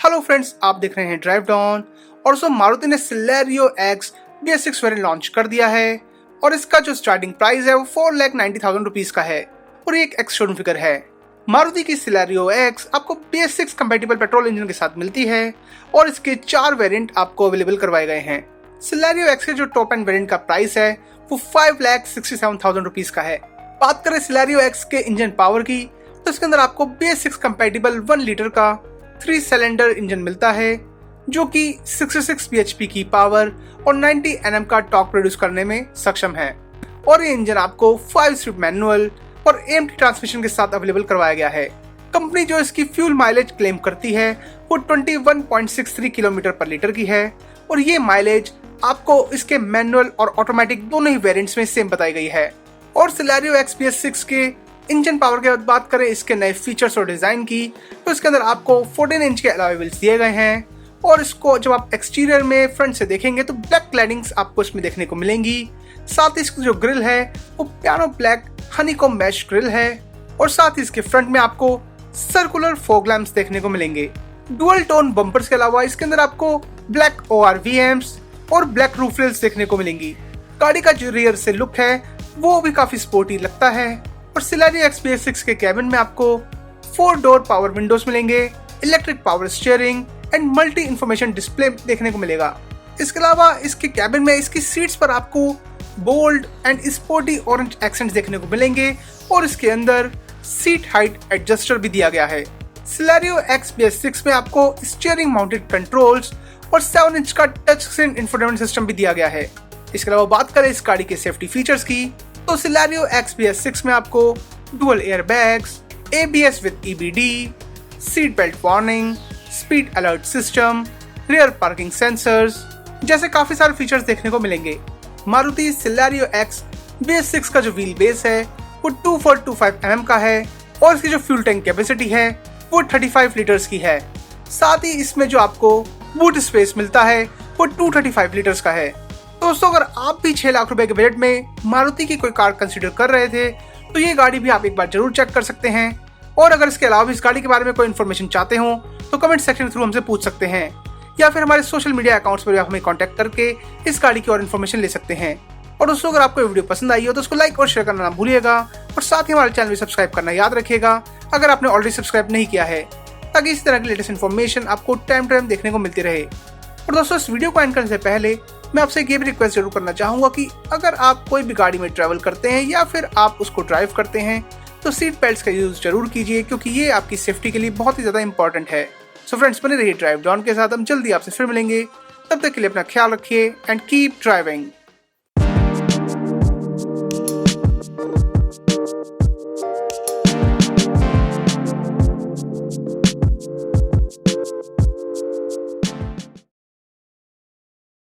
Hello friends, आप देख रहे हैं ड्राइव डाउन। और सो मारुति ने CelerioX BS6 वेरिएंट लॉन्च कर दिया है और इसका जो स्टार्टिंग प्राइस है वो 4,90,000 रुपीज का है और ये एक एक्स-शोरूम फिगर है। मारुति की CelerioX आपको BS6 कंपैटिबल पेट्रोल इंजन के साथ मिलती है और इसके 4 वेरिएंट आपको अवेलेबल करवाए गए हैं। CelerioX के जो टॉप एंड वेरिएंट का प्राइस है वो 5,67,000 रुपीज का है। बात करें CelerioX के इंजन पावर की तो इसके अंदर आपको BS6 कंपैटिबल 1 लीटर का 3 सिलेंडर इंजन मिलता है जो कि 66 bhp की पावर और 90 Nm का टॉर्क प्रोड्यूस करने में सक्षम है और ये इंजन आपको 5 स्पीड मैनुअल और AMT ट्रांसमिशन के साथ अवेलेबल करवाया गया है। कंपनी जो इसकी फ्यूल माइलेज क्लेम करती है वो 21.63 किलोमीटर पर लीटर की है और ये माइलेज आपको इसके मैनुअल और ऑटोमेटिक दोनों ही वेरिएंट्स में सेम बताई गई है। और CelerioX BS6 के इंजन पावर के बाद बात करें इसके नए फीचर्स और डिजाइन की तो इसके अंदर आपको 14 इंच के अलॉय व्हील्स दिए गए हैं और इसको जब आप एक्सटीरियर में फ्रंट से देखेंगे तो ब्लैक क्लैडिंग्स आपको इसमें देखने को मिलेंगी। साथ ही इसकी जो ग्रिल है वो piano black honeycomb mesh grill है और साथ ही इसके फ्रंट में आपको सर्कुलर फॉग लैंप्स देखने को मिलेंगे। डुअल टोन बम्पर्स के अलावा इसके अंदर आपको ब्लैक ORVMs और ब्लैक रूफ रेल्स देखने को मिलेंगी। गाड़ी का जो रियर से लुक है वो भी काफी स्पोर्टी लगता है और CelerioX BS6 के कैबिन में आपको 4 डोर पावर विंडोज मिलेंगे, electric power steering and multi information display देखने को मिलेगा। इसके अलावा इसके कैबिन में इसकी सीट्स पर आपको bold and sporty orange accents देखने को मिलेंगे और इसके अंदर सीट हाइट एडजस्टर भी दिया गया है। CelerioX BS6 में आपको स्टीयरिंग माउंटेड कंट्रोल्स और 7 इंच का टच स्क्रीन इंफोटेनमेंट सिस्टम भी दिया गया है। इसके अलावा बात करें इस गाड़ी के सेफ्टी फीचर्स की तो CelerioX BS6 में आपको dual airbags, ABS with EBD, seat belt warning, speed alert system, rear parking sensors जैसे काफी सारे फीचर्स देखने को मिलेंगे। मारुति CelerioX BS6 का जो व्हील बेस है वो 2425 mm का है और इसकी जो फ्यूल टैंक कैपेसिटी है वो 35 लीटर्स की है। साथ ही इसमें जो आपको बूट स्पेस मिलता है वो 235 लीटर्स का है। दोस्तों, अगर आप भी 6 लाख रुपए के बजट में मारुति की कोई कार कंसीडर कर रहे थे तो ये गाड़ी भी आप एक बार जरूर चेक कर सकते हैं। और अगर इसके अलावा इस गाड़ी के बारे में कोई इन्फॉर्मेशन चाहते हो तो कमेंट सेक्शन के थ्रू हमसे पूछ सकते हैं या फिर हमारे सोशल मीडिया अकाउंट्स पर भी आप हमें कॉन्टैक्ट करके इस गाड़ी की और इन्फॉर्मेशन ले सकते हैं। और दोस्तों, अगर आपको वीडियो पसंद आई हो तो उसको लाइक और शेयर करना ना भूलिएगा और साथ ही हमारे चैनल भी सब्सक्राइब करना याद रखिएगा अगर आपने ऑलरेडी सब्सक्राइब नहीं किया है, ताकि इस तरह की लेटेस्ट इन्फॉर्मेशन आपको टाइम टू टाइम देखने को मिलती रहे। और दोस्तों, इस वीडियो को एंड करने से पहले मैं आपसे ये भी रिक्वेस्ट जरूर करना चाहूंगा कि अगर आप कोई भी गाड़ी में ट्रैवल करते हैं या फिर आप उसको ड्राइव करते हैं तो सीट बेल्ट्स का यूज जरूर कीजिए क्योंकि ये आपकी सेफ्टी के लिए बहुत ही ज्यादा इंपॉर्टेंट है। सो फ्रेंड्स, बने रहिए ड्राइव डाउन के साथ। हम जल्दी आपसे फिर मिलेंगे, तब तक के लिए अपना ख्याल रखिए एंड कीप ड्राइविंग।